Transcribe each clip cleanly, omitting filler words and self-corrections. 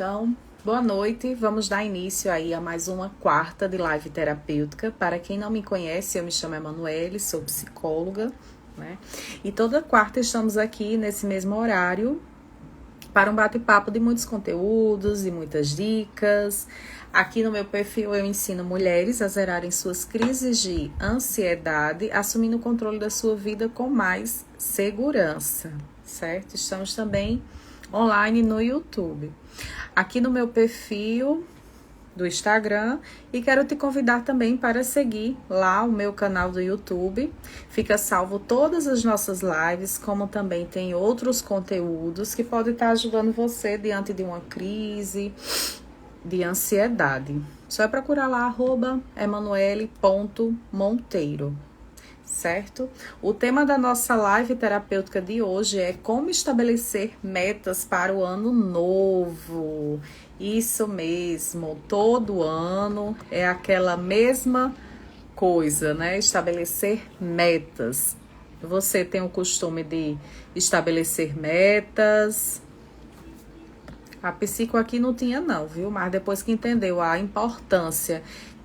Então, boa noite. Vamos dar início aí a mais uma quarta de live terapêutica. Para quem não me conhece, eu me chamo Emanuele, sou psicóloga, né? E toda quarta estamos aqui nesse mesmo horário para um bate-papo de muitos conteúdos e muitas dicas. Aqui no meu perfil eu ensino mulheres a zerarem suas crises de ansiedade, assumindo o controle da sua vida com mais segurança, certo? Estamos também online no YouTube. Aqui no meu perfil do Instagram e quero te convidar também para seguir lá o meu canal do YouTube. Fica salvo todas as nossas lives, como também tem outros conteúdos que podem estar ajudando você diante de uma crise de ansiedade. Só é procurar lá @emanuele.monteiro. Certo? O tema da nossa live terapêutica de hoje é como estabelecer metas para o ano novo. Isso mesmo, todo ano é aquela mesma coisa, né? Estabelecer metas. Você tem o costume de estabelecer metas? A psico aqui não tinha não, viu? Mas depois que entendeu a importância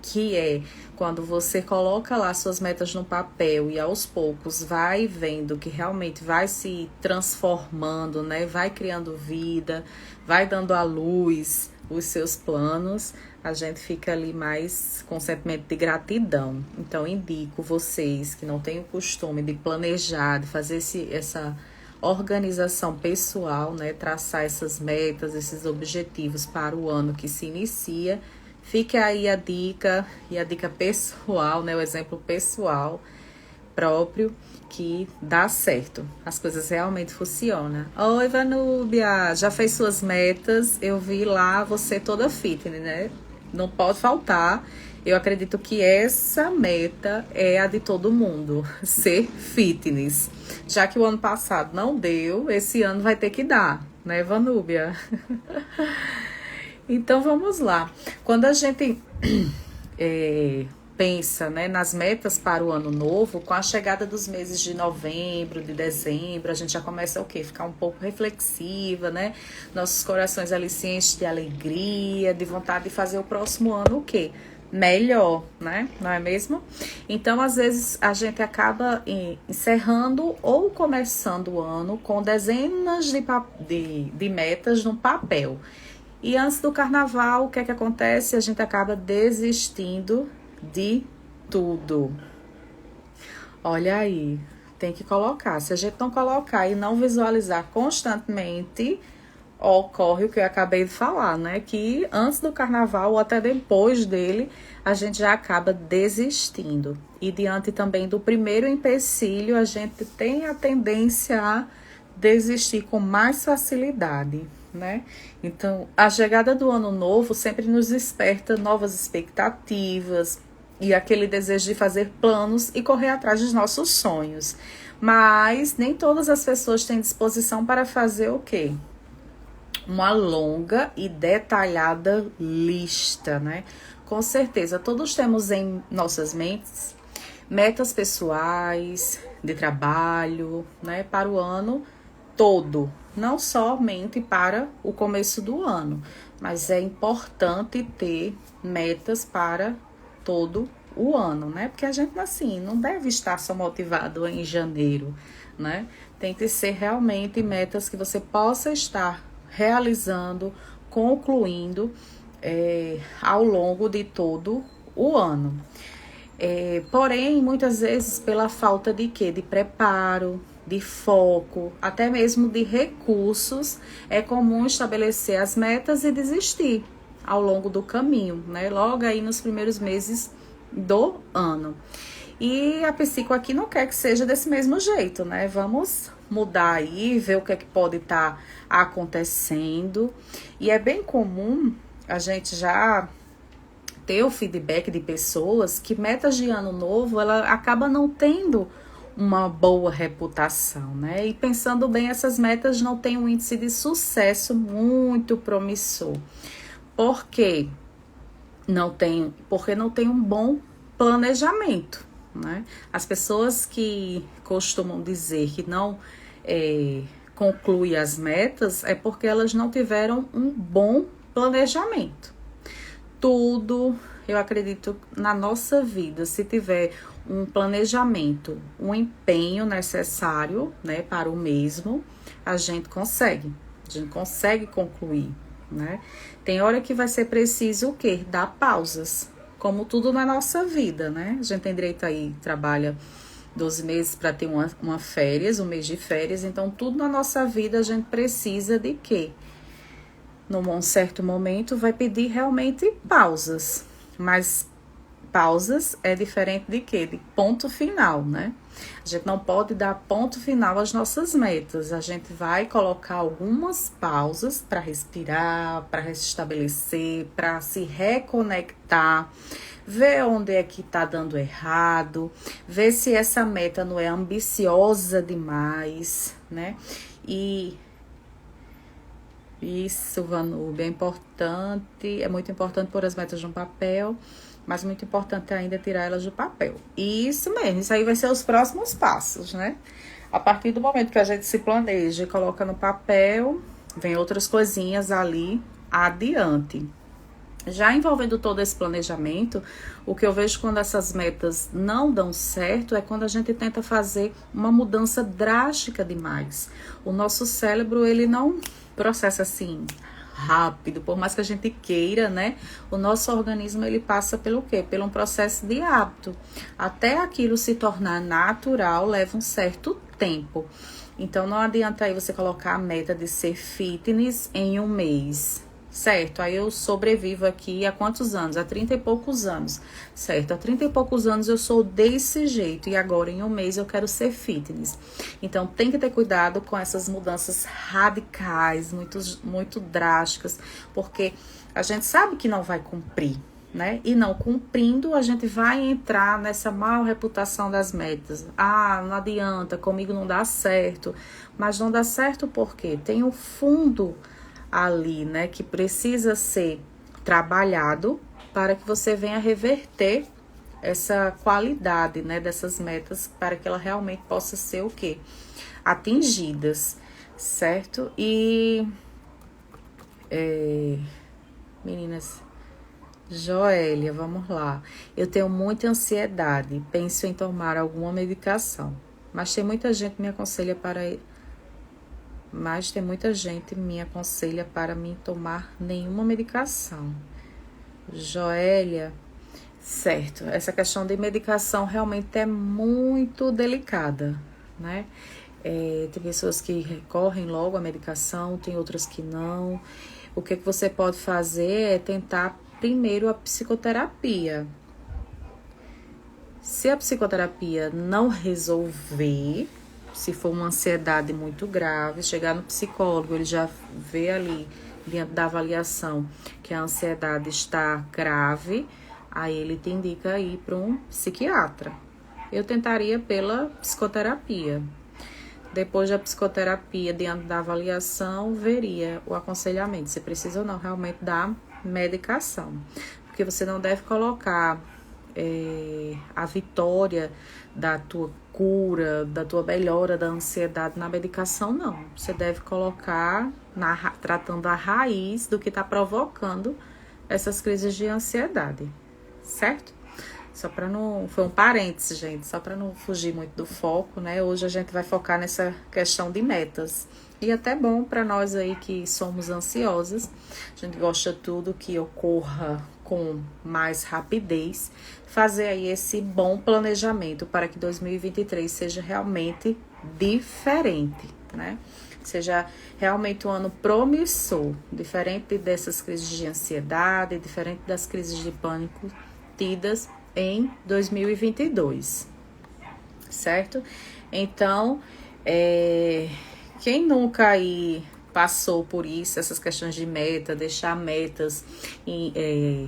que é quando você coloca lá suas metas no papel e aos poucos vai vendo que realmente vai se transformando, né? Vai criando vida, vai dando à luz os seus planos, a gente fica ali mais com sentimento de gratidão. Então, indico vocês que não têm o costume de planejar, de fazer essa organização pessoal, né? Traçar essas metas, esses objetivos para o ano que se inicia. Fica aí a dica, e a dica pessoal, né? O exemplo pessoal próprio que dá certo. As coisas realmente funcionam. Oi, Vanúbia! Já fez suas metas? Eu vi lá você toda fitness, né? Não pode faltar. Eu acredito que essa meta é a de todo mundo, ser fitness. Já que o ano passado não deu, esse ano vai ter que dar, né, Vanúbia? Então vamos lá. Quando a gente pensa, né, nas metas para o ano novo, com a chegada dos meses de novembro, de dezembro, a gente já começa o quê? Ficar um pouco reflexiva, né? Nossos corações ali se enchem de alegria, de vontade de fazer o próximo ano o quê? Melhor, né? Não é mesmo? Então, às vezes, a gente acaba encerrando ou começando o ano com dezenas de metas no papel. E antes do carnaval, o que é que acontece? A gente acaba desistindo de tudo. Olha aí, tem que colocar. Se a gente não colocar e não visualizar constantemente, ocorre o que eu acabei de falar, né? Que antes do carnaval ou até depois dele, a gente já acaba desistindo. E diante também do primeiro empecilho, a gente tem a tendência a desistir com mais facilidade, né? Então, a chegada do ano novo sempre nos desperta novas expectativas e aquele desejo de fazer planos e correr atrás dos nossos sonhos. Mas nem todas as pessoas têm disposição para fazer o quê? Uma longa e detalhada lista, né? Com certeza, todos temos em nossas mentes metas pessoais, de trabalho, né? Para o ano todo, não somente para o começo do ano, mas é importante ter metas para todo o ano, né? Porque a gente, assim, não deve estar só motivado em janeiro, né? Tem que ser realmente metas que você possa estar realizando, concluindo ao longo de todo o ano. Porém, muitas vezes, pela falta de quê? De preparo, de foco, até mesmo de recursos, é comum estabelecer as metas e desistir ao longo do caminho, né? Logo aí nos primeiros meses do ano. E a psico aqui não quer que seja desse mesmo jeito, né? Vamos mudar aí, ver o que é que pode estar acontecendo. E é bem comum a gente já ter o feedback de pessoas que metas de ano novo, ela acaba não tendo uma boa reputação, né? E pensando bem, essas metas não têm um índice de sucesso muito promissor. Por quê? Porque não tem um bom planejamento, né? As pessoas que costumam dizer que não concluem as metas é porque elas não tiveram um bom planejamento. Tudo, eu acredito, na nossa vida, se tiver um planejamento, um empenho necessário, né, para o mesmo, a gente consegue concluir, né? Tem hora que vai ser preciso o quê? Dar pausas, como tudo na nossa vida, né? A gente tem direito aí, trabalha 12 meses para ter uma férias, um mês de férias, então tudo na nossa vida a gente precisa de quê? Num certo momento vai pedir realmente pausas, mas pausas é diferente de quê? De ponto final, né? A gente não pode dar ponto final às nossas metas. A gente vai colocar algumas pausas para respirar, para restabelecer, para se reconectar, ver onde é que tá dando errado, ver se essa meta não é ambiciosa demais, né? E isso, Vanúbia, é muito importante pôr as metas no papel, mas muito importante ainda tirar elas do papel. Isso mesmo, isso aí vai ser os próximos passos, né? A partir do momento que a gente se planeja e coloca no papel, vem outras coisinhas ali adiante. Já envolvendo todo esse planejamento, o que eu vejo quando essas metas não dão certo é quando a gente tenta fazer uma mudança drástica demais. O nosso cérebro, ele não processa assim rápido, por mais que a gente queira, né? O nosso organismo, ele passa pelo quê? Pelo um processo de hábito. Até aquilo se tornar natural, leva um certo tempo. Então, não adianta aí você colocar a meta de ser fitness em um mês, certo? Aí eu sobrevivo aqui há quantos anos? Há 30 e poucos anos, certo? Há 30 e poucos anos eu sou desse jeito e agora em um mês eu quero ser fitness. Então tem que ter cuidado com essas mudanças radicais, muito drásticas, porque a gente sabe que não vai cumprir, né? E não cumprindo, a gente vai entrar nessa má reputação das metas. Ah, não adianta, comigo não dá certo. Mas não dá certo porque tem um fundo ali, né, que precisa ser trabalhado para que você venha reverter essa qualidade, né, dessas metas para que ela realmente possa ser o quê? Atingidas, certo? E, meninas, Joélia, vamos lá. Eu tenho muita ansiedade, penso em tomar alguma medicação, mas tem muita gente que me aconselha para mim tomar nenhuma medicação. Joélia, certo, essa questão de medicação realmente é muito delicada, né? Tem pessoas que recorrem logo à medicação, tem outras que não. O que você pode fazer é tentar primeiro a psicoterapia. Se a psicoterapia não resolver, se for uma ansiedade muito grave, chegar no psicólogo, ele já vê ali, dentro da avaliação, que a ansiedade está grave, aí ele te indica ir para um psiquiatra. Eu tentaria pela psicoterapia. Depois da psicoterapia, diante da avaliação, veria o aconselhamento, se precisa ou não realmente da medicação. Porque você não deve colocar a vitória da tua cura, da tua melhora da ansiedade na medicação, não. Você deve colocar tratando a raiz do que está provocando essas crises de ansiedade, certo? Só para não... Foi um parênteses, gente, só para não fugir muito do foco, né? Hoje a gente vai focar nessa questão de metas. E até bom para nós aí que somos ansiosas, a gente gosta tudo que ocorra com mais rapidez, fazer aí esse bom planejamento para que 2023 seja realmente diferente, né? Seja realmente um ano promissor, diferente dessas crises de ansiedade, diferente das crises de pânico tidas em 2022, certo? Então, quem nunca aí passou por isso, essas questões de meta, deixar metas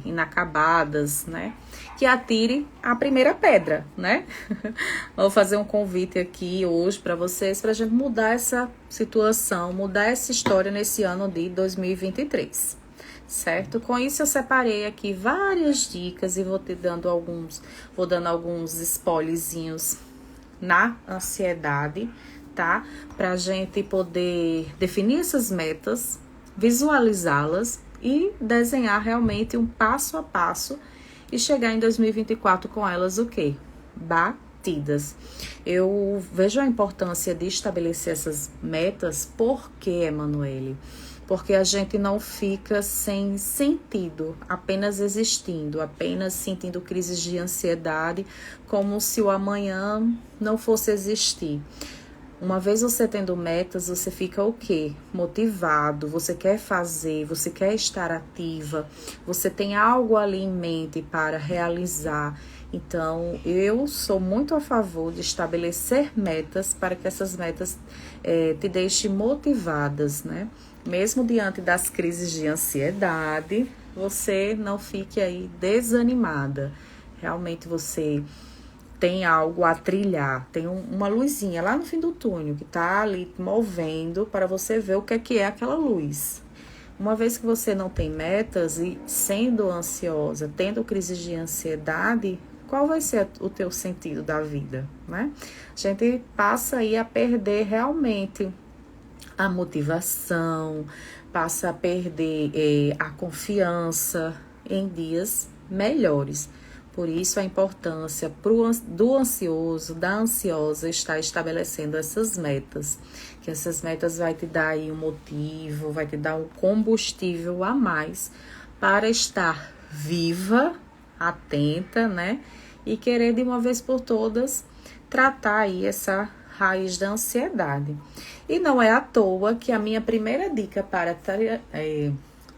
inacabadas, né? Que atire a primeira pedra, né? Vou fazer um convite aqui hoje para vocês, para a gente mudar essa situação, mudar essa história nesse ano de 2023. Certo? Com isso eu separei aqui várias dicas e vou dando alguns spoilerzinhos na ansiedade, tá? Pra gente poder definir essas metas, visualizá-las e desenhar realmente um passo a passo e chegar em 2024 com elas o quê? Batidas. Eu vejo a importância de estabelecer essas metas, por quê, Emanuele? Porque a gente não fica sem sentido, apenas existindo, apenas sentindo crises de ansiedade, como se o amanhã não fosse existir. Uma vez você tendo metas, você fica o quê? Motivado, você quer fazer, você quer estar ativa, você tem algo ali em mente para realizar. Então, eu sou muito a favor de estabelecer metas para que essas metas te deixem motivadas, né? Mesmo diante das crises de ansiedade, você não fique aí desanimada. Realmente você tem algo a trilhar, tem uma luzinha lá no fim do túnel que tá ali movendo para você ver o que é aquela luz. Uma vez que você não tem metas e sendo ansiosa, tendo crises de ansiedade, qual vai ser o teu sentido da vida, né? A gente passa aí a perder realmente a motivação, passa a perder a confiança em dias melhores. Por isso a importância do ansioso, da ansiosa, estar estabelecendo essas metas. Que essas metas vai te dar aí um motivo, vai te dar um combustível a mais para estar viva, atenta, né? E querer de uma vez por todas tratar aí essa raiz da ansiedade. E não é à toa que a minha primeira dica para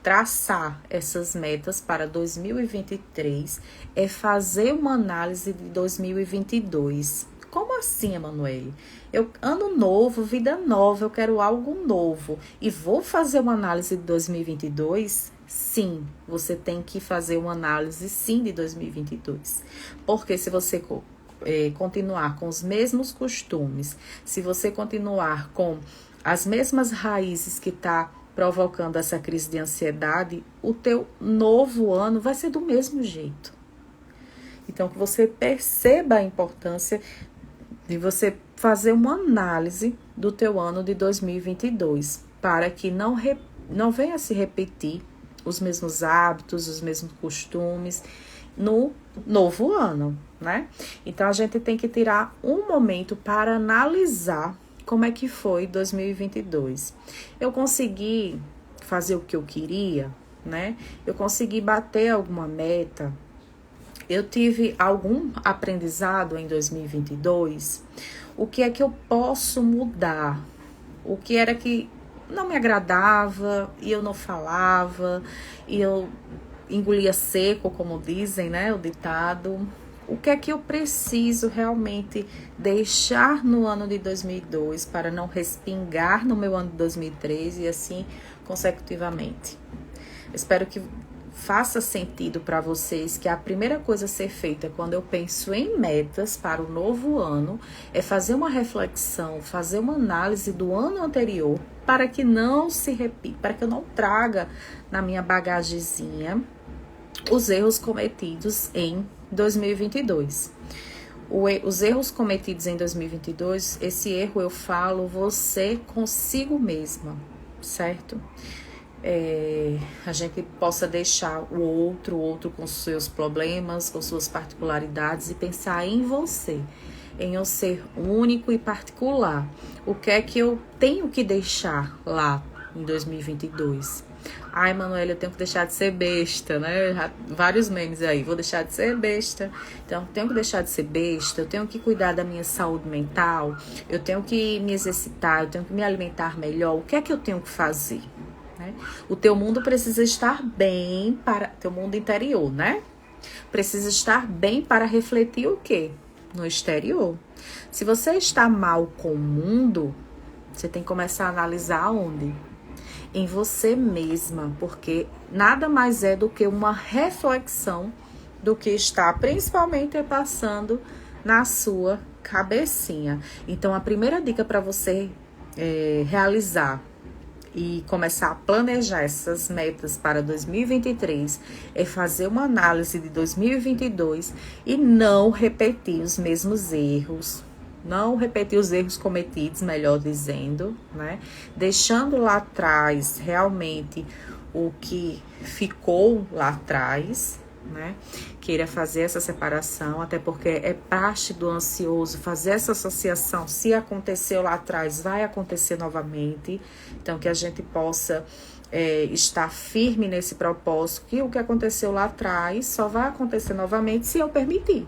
traçar essas metas para 2023 é fazer uma análise de 2022. Como assim, Emanuele? Ano novo, vida nova, eu quero algo novo e vou fazer uma análise de 2022? Sim, você tem que fazer uma análise sim de 2022. Porque se você continuar com os mesmos costumes, se você continuar com as mesmas raízes que está provocando essa crise de ansiedade, o teu novo ano vai ser do mesmo jeito. Então, que você perceba a importância de você fazer uma análise do teu ano de 2022, para que não venha se repetir os mesmos hábitos, os mesmos costumes no novo ano, né? Então, a gente tem que tirar um momento para analisar como é que foi 2022. Eu consegui fazer o que eu queria, né? Eu consegui bater alguma meta. Eu tive algum aprendizado em 2022. O que é que eu posso mudar? O que era que não me agradava e eu não falava e eu engolia seco, como dizem, né? O ditado. O que é que eu preciso realmente deixar no ano de 2002 para não respingar no meu ano de 2003 e assim consecutivamente. Espero que faça sentido para vocês que a primeira coisa a ser feita quando eu penso em metas para o novo ano é fazer uma reflexão, fazer uma análise do ano anterior para que não se repita, para que eu não traga na minha bagagezinha os erros cometidos em 2022. Os erros cometidos em 2022, esse erro eu falo você consigo mesma, certo? A gente possa deixar o outro com seus problemas, com suas particularidades e pensar em você, em eu ser único e particular. O que é que eu tenho que deixar lá em 2022? Ai, Emanuele, eu tenho que deixar de ser besta, né? Vários memes aí, vou deixar de ser besta. Então, tenho que deixar de ser besta, eu tenho que cuidar da minha saúde mental, eu tenho que me exercitar, eu tenho que me alimentar melhor. O que é que eu tenho que fazer? Né? O teu mundo precisa estar bem para... Teu mundo interior, né? Precisa estar bem para refletir o quê? No exterior. Se você está mal com o mundo, você tem que começar a analisar onde? Em você mesma, porque nada mais é do que uma reflexão do que está principalmente passando na sua cabecinha. Então, a primeira dica para você realizar e começar a planejar essas metas para 2023 é fazer uma análise de 2022 e não repetir os mesmos erros. Não repetir os erros cometidos, melhor dizendo, né? Deixando lá atrás realmente o que ficou lá atrás, né? Queira fazer essa separação, até porque é parte do ansioso fazer essa associação. Se aconteceu lá atrás, vai acontecer novamente. Então, que a gente possa estar firme nesse propósito, que o que aconteceu lá atrás só vai acontecer novamente se eu permitir.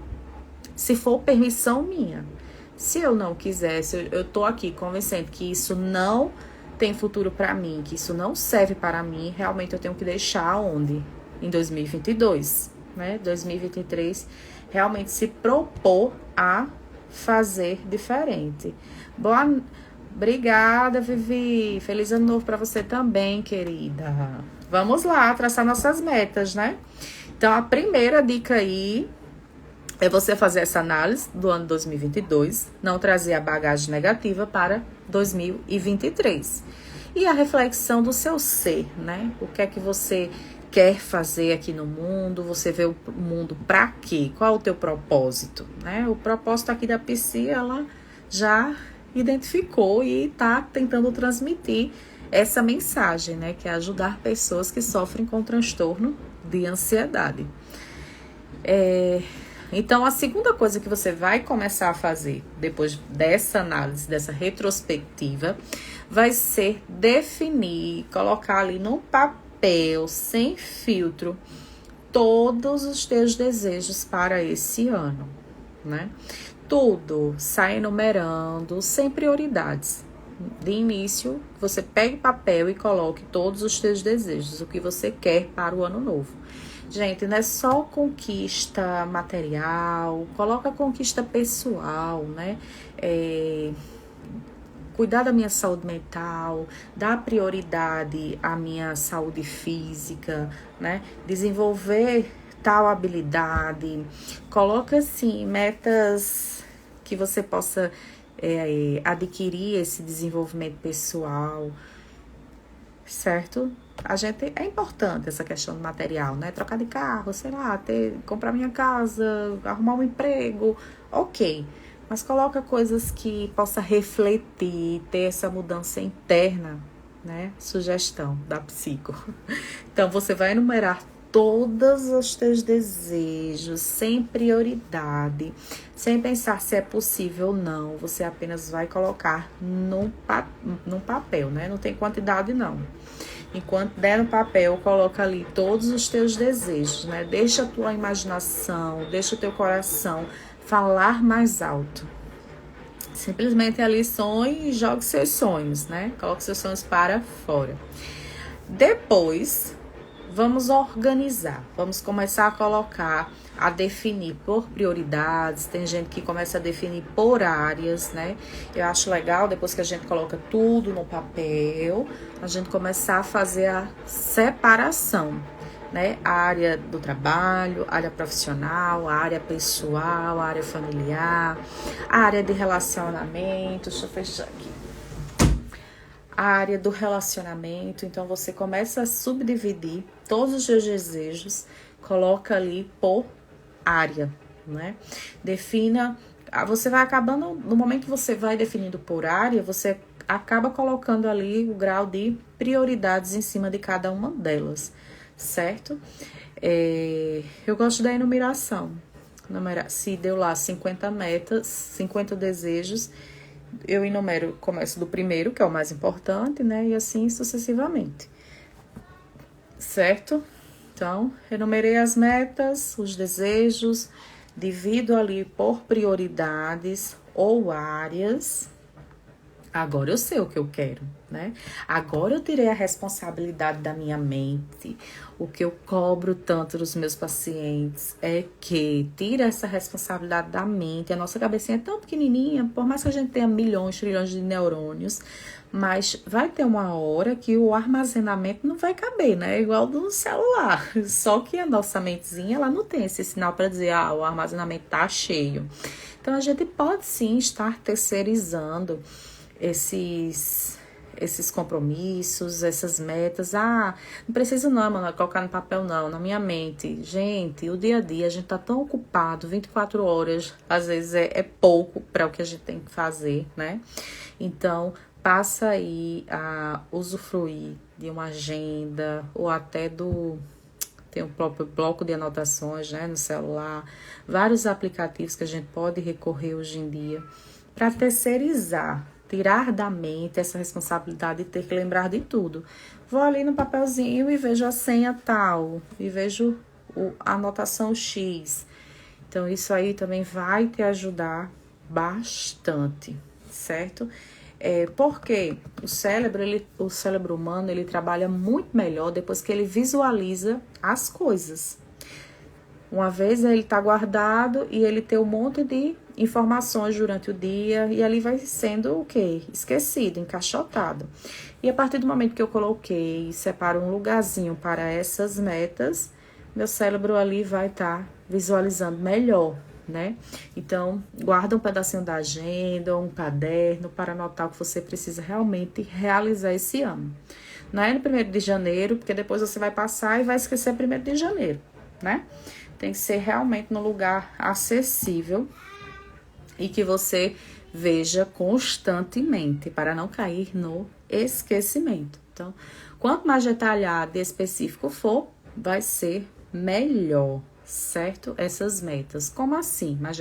Se for permissão minha. Se eu não quiser, se eu tô aqui convencendo que isso não tem futuro para mim, que isso não serve para mim, realmente eu tenho que deixar onde? Em 2022, né? 2023, realmente se propor a fazer diferente. Obrigada, Vivi. Feliz ano novo para você também, querida. Vamos lá, traçar nossas metas, né? Então, a primeira dica aí é você fazer essa análise do ano 2022, não trazer a bagagem negativa para 2023. E a reflexão do seu ser, né? O que é que você quer fazer aqui no mundo? Você vê o mundo para quê? Qual é o teu propósito, né? O propósito aqui da Psi, ela já identificou e está tentando transmitir essa mensagem, né? Que é ajudar pessoas que sofrem com transtorno de ansiedade. Então, a segunda coisa que você vai começar a fazer depois dessa análise, dessa retrospectiva, vai ser definir, colocar ali no papel, sem filtro, todos os teus desejos para esse ano, né? Tudo, sai enumerando, sem prioridades. De início, você pegue papel e coloque todos os teus desejos, o que você quer para o ano novo. Gente, não é só conquista material, coloca conquista pessoal, né? Cuidar da minha saúde mental, dar prioridade à minha saúde física, né? Desenvolver tal habilidade. Coloca, assim, metas que você possa adquirir esse desenvolvimento pessoal, certo? É importante essa questão do material, né? Trocar de carro, sei lá, comprar minha casa, arrumar um emprego, ok. Mas coloca coisas que possa refletir, ter essa mudança interna, né? Sugestão da psico. Então, você vai enumerar todos os teus desejos, sem prioridade, sem pensar se é possível ou não. Você apenas vai colocar num papel, né? Não tem quantidade, não. Enquanto der no papel, coloca ali todos os teus desejos, né? Deixa a tua imaginação, deixa o teu coração falar mais alto. Simplesmente ali sonhe e jogue seus sonhos, né? Coloque seus sonhos para fora. Depois, vamos organizar. Vamos começar a colocar, a definir por prioridades. Tem gente que começa a definir por áreas, né? Eu acho legal, depois que a gente coloca tudo no papel, a gente começar a fazer a separação, né? A área do trabalho, a área profissional, a área pessoal, a área familiar, a área de relacionamento. Deixa eu fechar aqui. A área do relacionamento. Então, você começa a subdividir todos os seus desejos, coloca ali por área, né? Defina, você vai acabando, no momento que você vai definindo por área, você acaba colocando ali o grau de prioridades em cima de cada uma delas, certo? Eu gosto da enumeração. Se deu lá 50 metas, 50 desejos, eu enumero, começo do primeiro, que é o mais importante, né? E assim sucessivamente, certo? Então, enumerei as metas, os desejos, divido ali por prioridades ou áreas. Agora eu sei o que eu quero, né? Agora eu tirei a responsabilidade da minha mente. O que eu cobro tanto dos meus pacientes é que tira essa responsabilidade da mente. A nossa cabecinha é tão pequenininha, por mais que a gente tenha milhões, trilhões de neurônios, mas vai ter uma hora que o armazenamento não vai caber, né? É igual do celular. Só que a nossa mentezinha, ela não tem esse sinal para dizer, o armazenamento tá cheio. Então, a gente pode sim estar terceirizando esses compromissos, essas metas. Não preciso não, mano, colocar no papel não, na minha mente. Gente, o dia a dia, a gente tá tão ocupado, 24 horas, às vezes é pouco para o que a gente tem que fazer, né? Então, passa aí a usufruir de uma agenda ou até tem o próprio bloco de anotações, né, no celular, vários aplicativos que a gente pode recorrer hoje em dia para terceirizar, tirar da mente essa responsabilidade de ter que lembrar de tudo. Vou ali no papelzinho e vejo a senha tal, e vejo a anotação X. Então, isso aí também vai te ajudar bastante, certo? Porque o cérebro humano, ele trabalha muito melhor depois que ele visualiza as coisas. Uma vez ele está guardado e ele tem um monte de informações durante o dia e ali vai sendo o quê? Esquecido, encaixotado. E a partir do momento que eu coloquei e separo um lugarzinho para essas metas, meu cérebro ali vai estar visualizando melhor, né? Então, guarda um pedacinho da agenda, um caderno para anotar o que você precisa realmente realizar esse ano. Não é no 1º de janeiro, porque depois você vai passar e vai esquecer 1º de janeiro, né? Tem que ser realmente num lugar acessível e que você veja constantemente para não cair no esquecimento. Então, quanto mais detalhado e específico for, vai ser melhor, certo? Essas metas. Como assim? Mais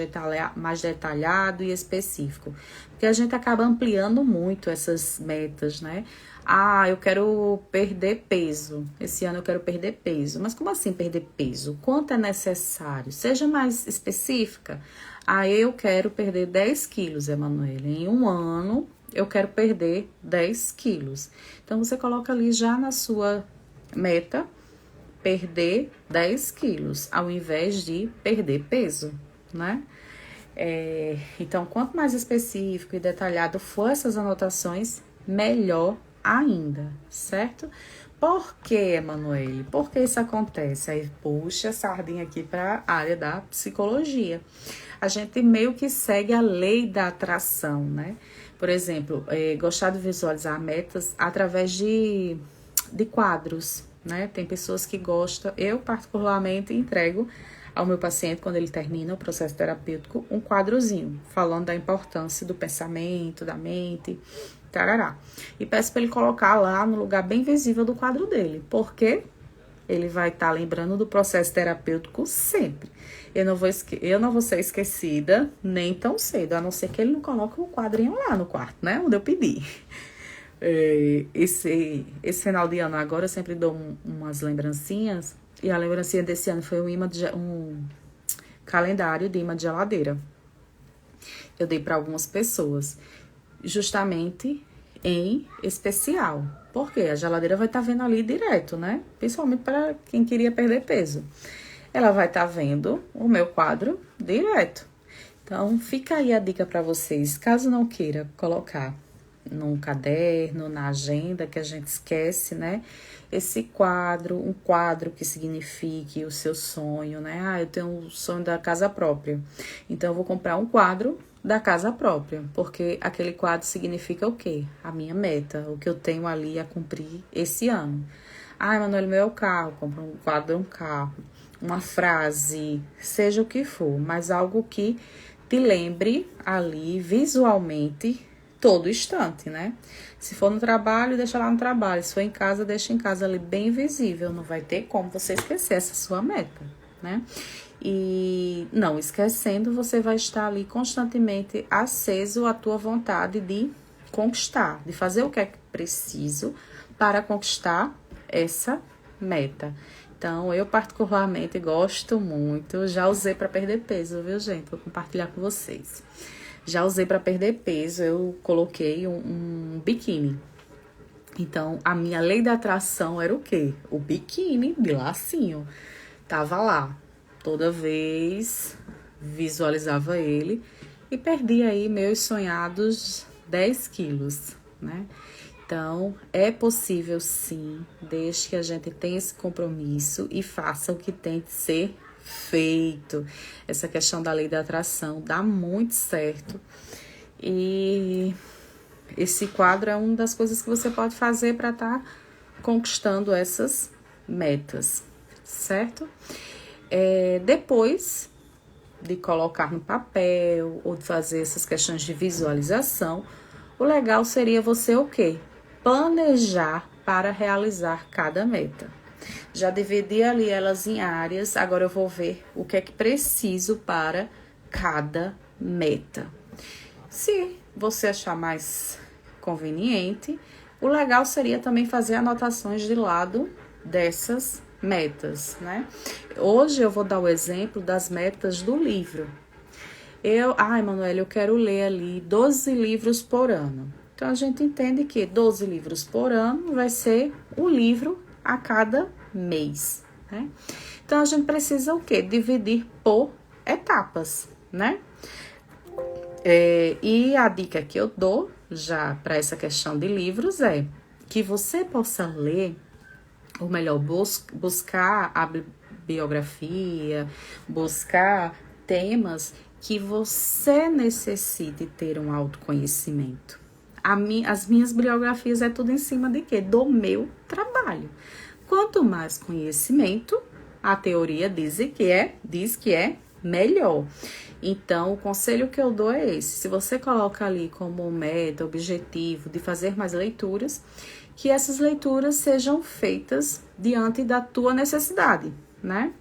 detalhado e específico. Porque a gente acaba ampliando muito essas metas, né? Ah, eu quero perder peso. Esse ano eu quero perder peso. Mas como assim perder peso? Quanto é necessário? Seja mais específica. Ah, eu quero perder 10 quilos, Emanuele. Em um ano, eu quero perder 10 quilos. Então, você coloca ali já na sua meta, perder 10 quilos, ao invés de perder peso, né? Então, quanto mais específico e detalhado for essas anotações, melhor ainda, certo? Por que, Emanuele? Por que isso acontece? Aí, puxa a sardinha aqui para a área da psicologia. A gente meio que segue a lei da atração, né? Por exemplo, gostar de visualizar metas através de quadros, né? Tem pessoas que gostam, eu particularmente entrego ao meu paciente, quando ele termina o processo terapêutico, um quadrozinho, falando da importância do pensamento, da mente, tarará. E peço para ele colocar lá no lugar bem visível do quadro dele, porque ele vai estar lembrando do processo terapêutico sempre. Eu não vou ser esquecida nem tão cedo, a não ser que ele não coloque um quadrinho lá no quarto, né? Onde eu pedi. Esse final de ano agora eu sempre dou umas lembrancinhas. E a lembrancinha desse ano foi um calendário de imã de geladeira. Eu dei para algumas pessoas, justamente em especial. Porque a geladeira vai estar vendo ali direto, né? Principalmente para quem queria perder peso. Ela vai estar vendo o meu quadro direto. Então, fica aí a dica para vocês. Caso não queira colocar num caderno, na agenda, que a gente esquece, né? Esse quadro, um quadro que signifique o seu sonho, né? Ah, eu tenho um sonho da casa própria. Então, eu vou comprar um quadro da casa própria, porque aquele quadro significa o quê? A minha meta, o que eu tenho ali a cumprir esse ano. Ah, Emanuele, meu é o carro, compra um quadro, um carro, uma frase, seja o que for, mas algo que te lembre ali visualmente todo instante, né? Se for no trabalho, deixa lá no trabalho. Se for em casa, deixa em casa ali bem visível. Não vai ter como você esquecer essa sua meta, né? E não esquecendo, você vai estar ali constantemente aceso à tua vontade de conquistar, de fazer o que é preciso para conquistar essa meta. Então, eu particularmente gosto muito, já usei para perder peso, viu, gente? Vou compartilhar com vocês. Já usei para perder peso, eu coloquei um biquíni. Então, a minha lei da atração era o quê? O biquíni de lacinho. Tava lá. Toda vez visualizava ele e perdi aí meus sonhados 10 quilos, né? Então, é possível sim, desde que a gente tenha esse compromisso e faça o que tem que ser feito. Essa questão da lei da atração dá muito certo. E esse quadro é uma das coisas que você pode fazer para estar conquistando essas metas, certo? Depois de colocar no papel ou de fazer essas questões de visualização, o legal seria você o quê? Planejar para realizar cada meta. Já dividi ali elas em áreas, agora eu vou ver o que é que preciso para cada meta. Se você achar mais conveniente, o legal seria também fazer anotações de lado dessas metas, né? Hoje eu vou dar o exemplo das metas do livro. Emanuele, eu quero ler ali 12 livros por ano. Então, a gente entende que 12 livros por ano vai ser um livro a cada mês, né? Então, a gente precisa o quê? Dividir por etapas, né? E a dica que eu dou já para essa questão de livros é que você possa ler, ou melhor, buscar a biografia, buscar temas que você necessite ter um autoconhecimento. As minhas biografias é tudo em cima de quê? Do meu trabalho. Quanto mais conhecimento, a teoria diz que é melhor. Então, o conselho que eu dou é esse. Se você coloca ali como meta, objetivo de fazer mais leituras, que essas leituras sejam feitas diante da tua necessidade, né?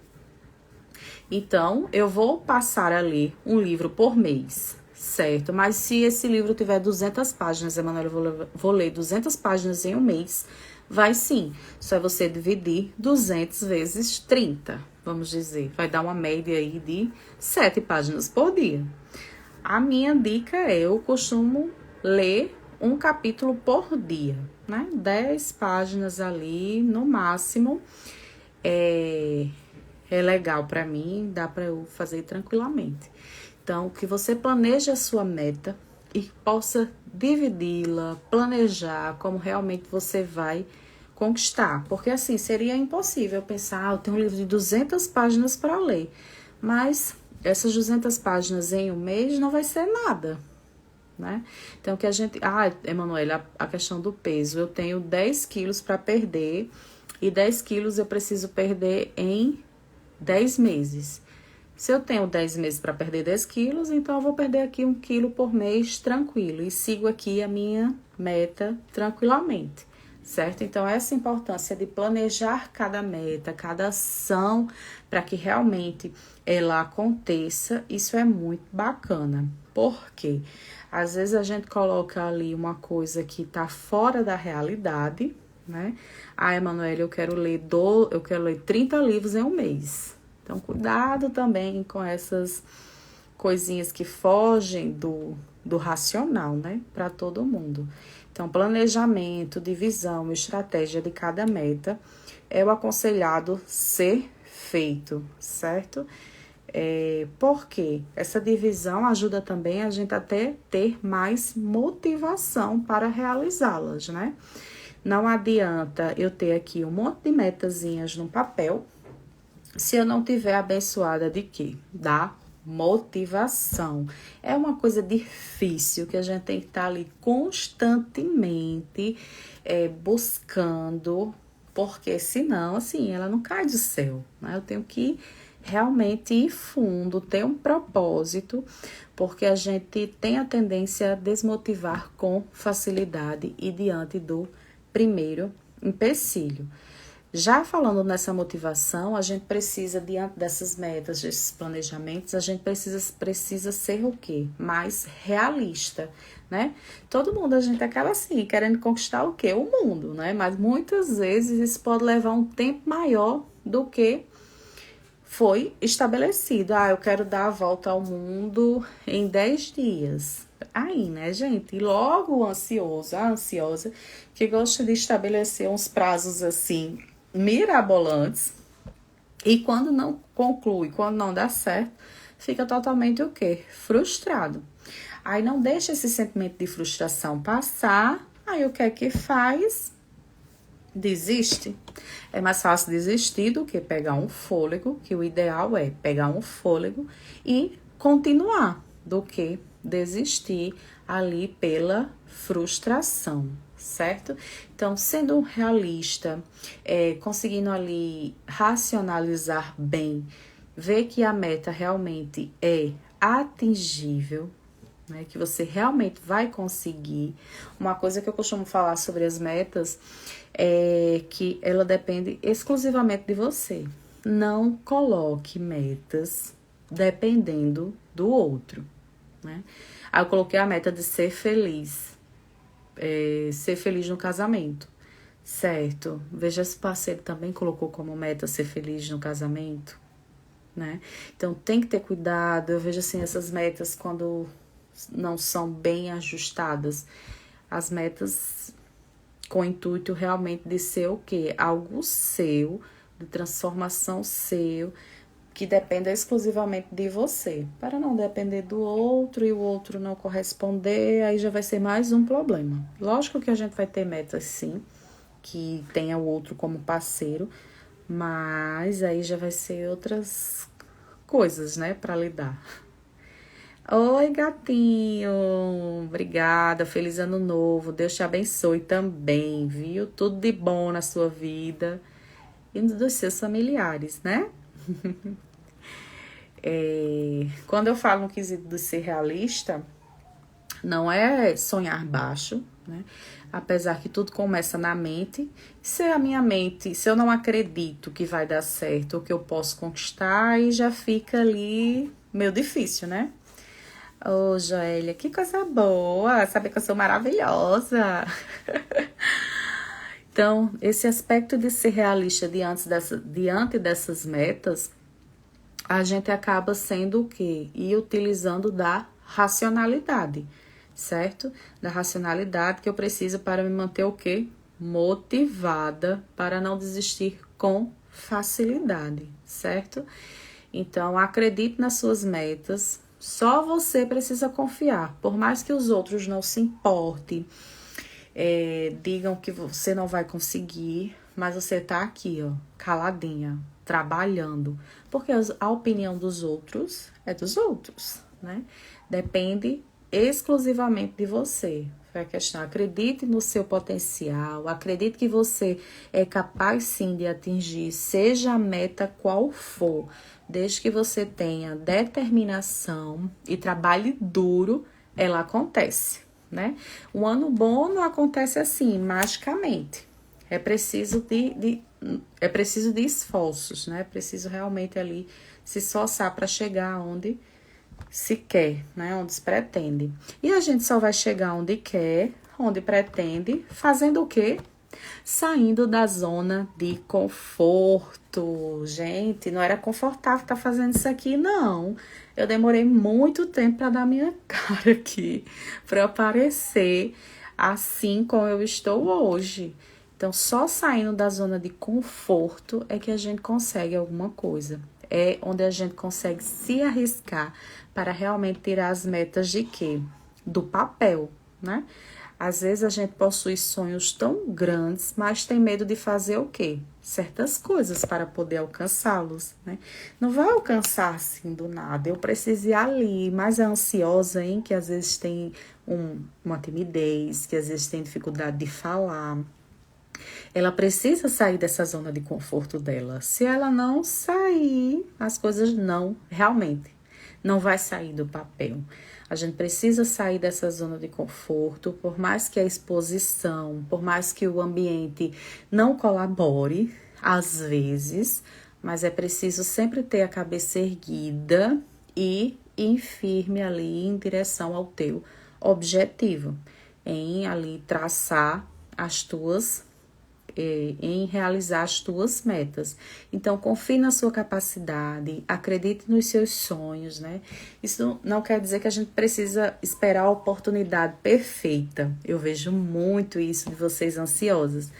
Então, eu vou passar a ler um livro por mês, certo? Mas se esse livro tiver 200 páginas, Emanuele, eu vou ler 200 páginas em um mês, vai sim. Só é você dividir 200 vezes 30, vamos dizer. Vai dar uma média aí de 7 páginas por dia. A minha dica eu costumo ler um capítulo por dia, né? 10 páginas ali, no máximo, é legal para mim, dá para eu fazer tranquilamente. Então, que você planeje a sua meta e possa dividi-la, planejar como realmente você vai conquistar. Porque assim, seria impossível pensar, eu tenho um livro de 200 páginas para ler, mas essas 200 páginas em um mês não vai ser nada, né? Então, que a gente... Emanuele, a questão do peso. Eu tenho 10 quilos para perder e 10 quilos eu preciso perder em 10 meses. Se eu tenho 10 meses para perder 10 quilos, então eu vou perder aqui 1 quilo por mês tranquilo e sigo aqui a minha meta tranquilamente, certo? Então, essa importância de planejar cada meta, cada ação, para que realmente ela aconteça, isso é muito bacana. Por quê? Às vezes a gente coloca ali uma coisa que está fora da realidade, né? Emanuele, eu quero ler 30 livros em um mês. Então, cuidado também com essas coisinhas que fogem do racional, né? Para todo mundo. Então, planejamento, divisão, estratégia de cada meta é o aconselhado ser feito, certo? Porque essa divisão ajuda também a gente até ter mais motivação para realizá-las, né? Não adianta eu ter aqui um monte de metazinhas no papel se eu não tiver abençoada de quê? Da motivação. É uma coisa difícil que a gente tem que estar ali constantemente buscando, porque senão, assim, ela não cai do céu, né? Eu tenho que realmente ir fundo, ter um propósito, porque a gente tem a tendência a desmotivar com facilidade e diante do primeiro empecilho. Já falando nessa motivação, a gente precisa, diante dessas metas, desses planejamentos, a gente precisa ser o quê? Mais realista, né? Todo mundo, a gente acaba assim, querendo conquistar o quê? O mundo, né? Mas muitas vezes isso pode levar um tempo maior do que foi estabelecido. Eu quero dar a volta ao mundo em 10 dias. Aí, né, gente? E logo a ansiosa, que gosta de estabelecer uns prazos assim, mirabolantes, e quando não conclui, quando não dá certo, fica totalmente o quê? Frustrado. Aí não deixa esse sentimento de frustração passar, aí o que é que faz? Desiste. É mais fácil desistir do que pegar um fôlego, que o ideal é pegar um fôlego e continuar, do que desistir ali pela frustração, certo? Então, sendo realista, conseguindo ali racionalizar bem, ver que a meta realmente é atingível, né? Que você realmente vai conseguir. Uma coisa que eu costumo falar sobre as metas é que ela depende exclusivamente de você. Não coloque metas dependendo do outro, né? Aí eu coloquei a meta de ser feliz no casamento, certo? Veja se o parceiro também colocou como meta ser feliz no casamento, né? Então tem que ter cuidado. Eu vejo assim essas metas quando não são bem ajustadas, as metas com o intuito realmente de ser o quê? Algo seu, de transformação seu, que dependa exclusivamente de você, para não depender do outro e o outro não corresponder, aí já vai ser mais um problema. Lógico que a gente vai ter metas sim, que tenha o outro como parceiro, mas aí já vai ser outras coisas, né, para lidar. Oi, gatinho! Obrigada, feliz ano novo. Deus te abençoe também, viu? Tudo de bom na sua vida e dos seus familiares, né? Quando eu falo no quesito de ser realista, não é sonhar baixo, né? Apesar que tudo começa na mente. Se a minha mente, se eu não acredito que vai dar certo ou que eu posso conquistar, aí já fica ali meio difícil, né? Ô, Joélia, que coisa boa, saber que eu sou maravilhosa. Então, esse aspecto de ser realista diante dessas metas, a gente acaba sendo o quê? E utilizando da racionalidade, certo? Da racionalidade que eu preciso para me manter o quê? Motivada para não desistir com facilidade, certo? Então, acredite nas suas metas. Só você precisa confiar. Por mais que os outros não se importem, digam que você não vai conseguir, mas você tá aqui, ó, caladinha, trabalhando. Porque a opinião dos outros é dos outros, né? Depende exclusivamente de você. Foi a questão. Acredite no seu potencial, acredite que você é capaz sim de atingir, seja a meta qual for, desde que você tenha determinação e trabalhe duro, ela acontece, né? Um ano bom não acontece assim, magicamente. É preciso de esforços, né? É preciso realmente ali se esforçar para chegar onde se quer, né? Onde se pretende. E a gente só vai chegar onde quer, onde pretende, fazendo o quê? Saindo da zona de conforto. Gente, não era confortável estar fazendo isso aqui, não. Eu demorei muito tempo para dar minha cara aqui, para aparecer assim como eu estou hoje. Então, só saindo da zona de conforto é que a gente consegue alguma coisa. É onde a gente consegue se arriscar para realmente tirar as metas de quê? Do papel, né? Às vezes a gente possui sonhos tão grandes, mas tem medo de fazer o quê? Certas coisas para poder alcançá-los, né? Não vai alcançar assim do nada. Eu preciso ir ali, mas é ansiosa, hein? Que às vezes tem uma timidez, que às vezes tem dificuldade de falar. Ela precisa sair dessa zona de conforto dela. Se ela não sair, as coisas não vai sair do papel. A gente precisa sair dessa zona de conforto, por mais que a exposição, por mais que o ambiente não colabore, às vezes, mas é preciso sempre ter a cabeça erguida e ir firme ali em direção ao teu objetivo, em ali traçar as tuas em realizar as tuas metas. Então, confie na sua capacidade, acredite nos seus sonhos, né? Isso não quer dizer que a gente precisa esperar a oportunidade perfeita. Eu vejo muito isso de vocês ansiosas.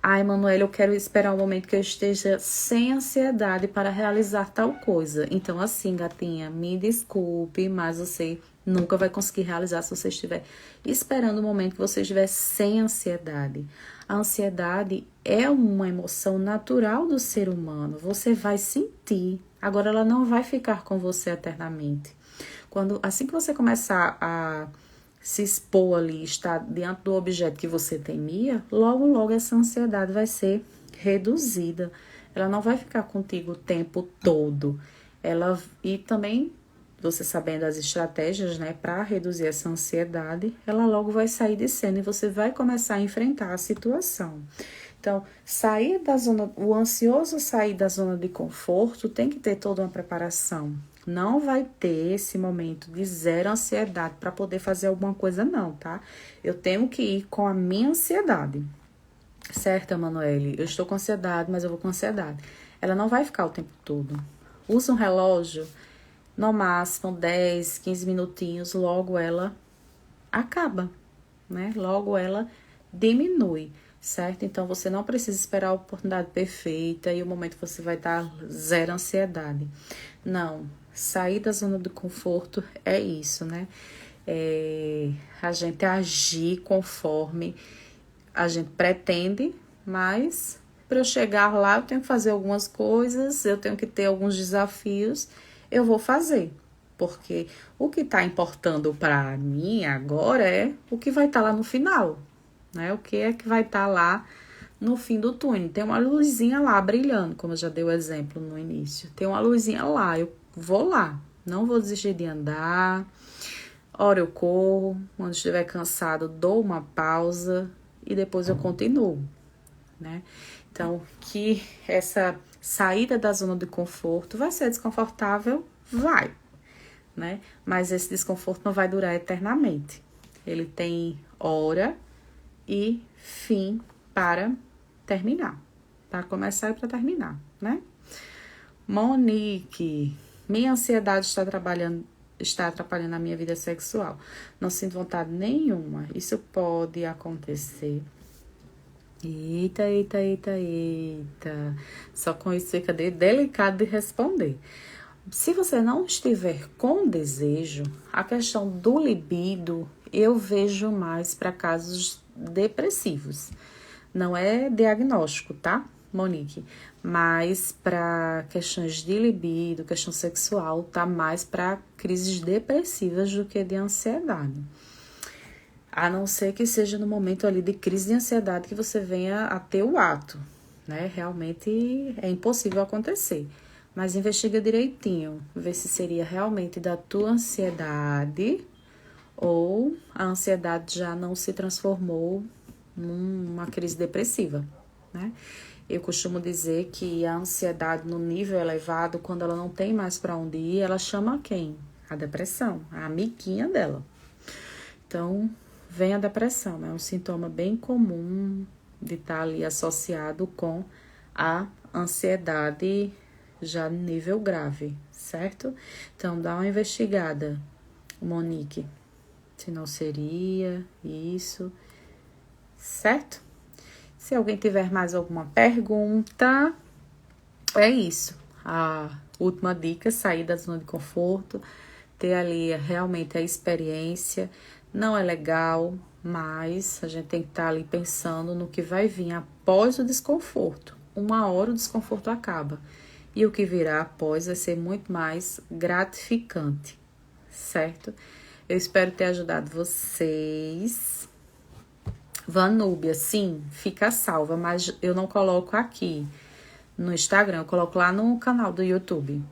Ai, Manuela, eu quero esperar um momento que eu esteja sem ansiedade para realizar tal coisa. Então, assim, gatinha, me desculpe, mas você nunca vai conseguir realizar se você estiver esperando o momento que você estiver sem ansiedade. A ansiedade é uma emoção natural do ser humano. Você vai sentir. Agora, ela não vai ficar com você eternamente. Assim que você começar a se expor ali, estar diante do objeto que você temia, logo essa ansiedade vai ser reduzida. Ela não vai ficar contigo o tempo todo. E também você sabendo as estratégias, né, para reduzir essa ansiedade, ela logo vai sair de cena e você vai começar a enfrentar a situação. Então, sair da zona, o ansioso sair da zona de conforto tem que ter toda uma preparação. Não vai ter esse momento de zero ansiedade para poder fazer alguma coisa, não, tá? Eu tenho que ir com a minha ansiedade. Certo, Emanuele? Eu estou com ansiedade, mas eu vou com ansiedade. Ela não vai ficar o tempo todo. Usa um relógio, no máximo 10, 15 minutinhos, logo ela acaba, né? Logo ela diminui, certo? Então, você não precisa esperar a oportunidade perfeita e o momento que você vai dar zero ansiedade. Não, sair da zona do conforto é isso, né? A gente agir conforme a gente pretende, mas para eu chegar lá eu tenho que fazer algumas coisas, eu tenho que ter alguns desafios, eu vou fazer. Porque o que está importando para mim agora é o que vai estar lá no final, né? O que é que vai estar lá no fim do túnel. Tem uma luzinha lá brilhando, como eu já dei o exemplo no início. Tem uma luzinha lá, eu vou lá. Não vou desistir de andar. Ora eu corro, quando estiver cansado dou uma pausa e depois eu continuo, né? Então, que essa saída da zona de conforto vai ser desconfortável? Vai, né? Mas esse desconforto não vai durar eternamente. Ele tem hora e fim para terminar. Para começar e para terminar, né? Monique, minha ansiedade está atrapalhando a minha vida sexual. Não sinto vontade nenhuma. Isso pode acontecer. Eita, eita, eita, eita. Só com isso fica delicado de responder. Se você não estiver com desejo, a questão do libido eu vejo mais para casos depressivos. Não é diagnóstico, tá, Monique? Mas para questões de libido, questão sexual, tá mais para crises depressivas do que de ansiedade. A não ser que seja no momento ali de crise de ansiedade que você venha a ter o ato, né? Realmente é impossível acontecer. Mas investiga direitinho, vê se seria realmente da tua ansiedade ou a ansiedade já não se transformou numa crise depressiva, né? Eu costumo dizer que a ansiedade no nível elevado, quando ela não tem mais para onde ir, ela chama quem? A depressão, a amiguinha dela. Então, vem a depressão, é um sintoma bem comum de estar ali associado com a ansiedade já no nível grave, certo? Então, dá uma investigada, Monique, se não seria isso, certo? Se alguém tiver mais alguma pergunta, é isso. A última dica, sair da zona de conforto, ter ali realmente a experiência. Não é legal, mas a gente tem que estar ali pensando no que vai vir após o desconforto. Uma hora o desconforto acaba. E o que virá após vai ser muito mais gratificante, certo? Eu espero ter ajudado vocês. Vanúbia, sim, fica salva, mas eu não coloco aqui no Instagram, eu coloco lá no canal do YouTube,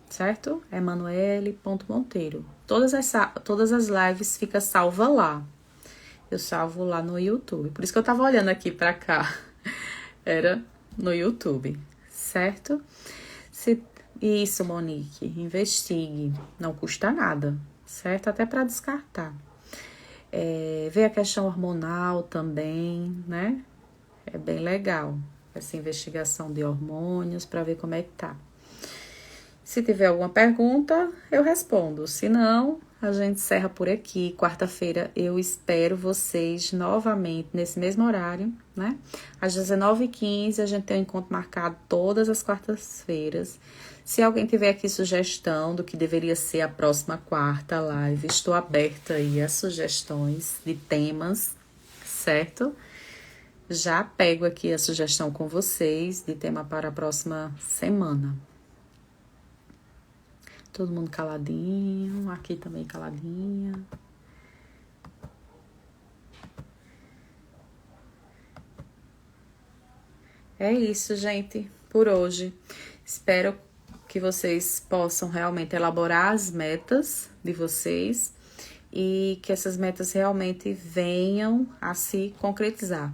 certo? Emanuele.monteiro. Todas as lives fica salva lá. Eu salvo lá no YouTube. Por isso que eu tava olhando aqui pra cá. Era no YouTube, certo? Isso, Monique, investigue. Não custa nada, certo? Até para descartar. Ver a questão hormonal também, né? É bem legal essa investigação de hormônios para ver como é que tá. Se tiver alguma pergunta, eu respondo. Se não, a gente encerra por aqui. Quarta-feira eu espero vocês novamente nesse mesmo horário, né? Às 19h15 a gente tem um encontro marcado todas as quartas-feiras. Se alguém tiver aqui sugestão do que deveria ser a próxima quarta live, estou aberta aí a sugestões de temas, certo? Já pego aqui a sugestão com vocês de tema para a próxima semana. Todo mundo caladinho, aqui também caladinha. É isso, gente, por hoje. Espero que que vocês possam realmente elaborar as metas de vocês e que essas metas realmente venham a se concretizar.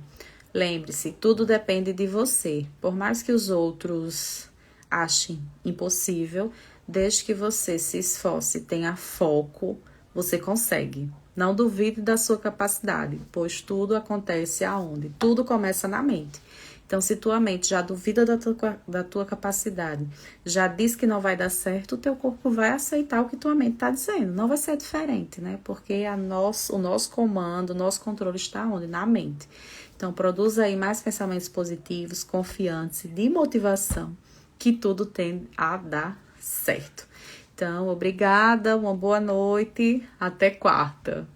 Lembre-se, tudo depende de você. Por mais que os outros achem impossível, desde que você se esforce, tenha foco, você consegue. Não duvide da sua capacidade, pois tudo acontece aonde? Tudo começa na mente. Então, se tua mente já duvida da tua capacidade, já diz que não vai dar certo, o teu corpo vai aceitar o que tua mente está dizendo. Não vai ser diferente, né? Porque o nosso comando, o nosso controle está onde? Na mente. Então, produza aí mais pensamentos positivos, confiantes, de motivação, que tudo tende a dar certo. Então, obrigada, uma boa noite, até quarta.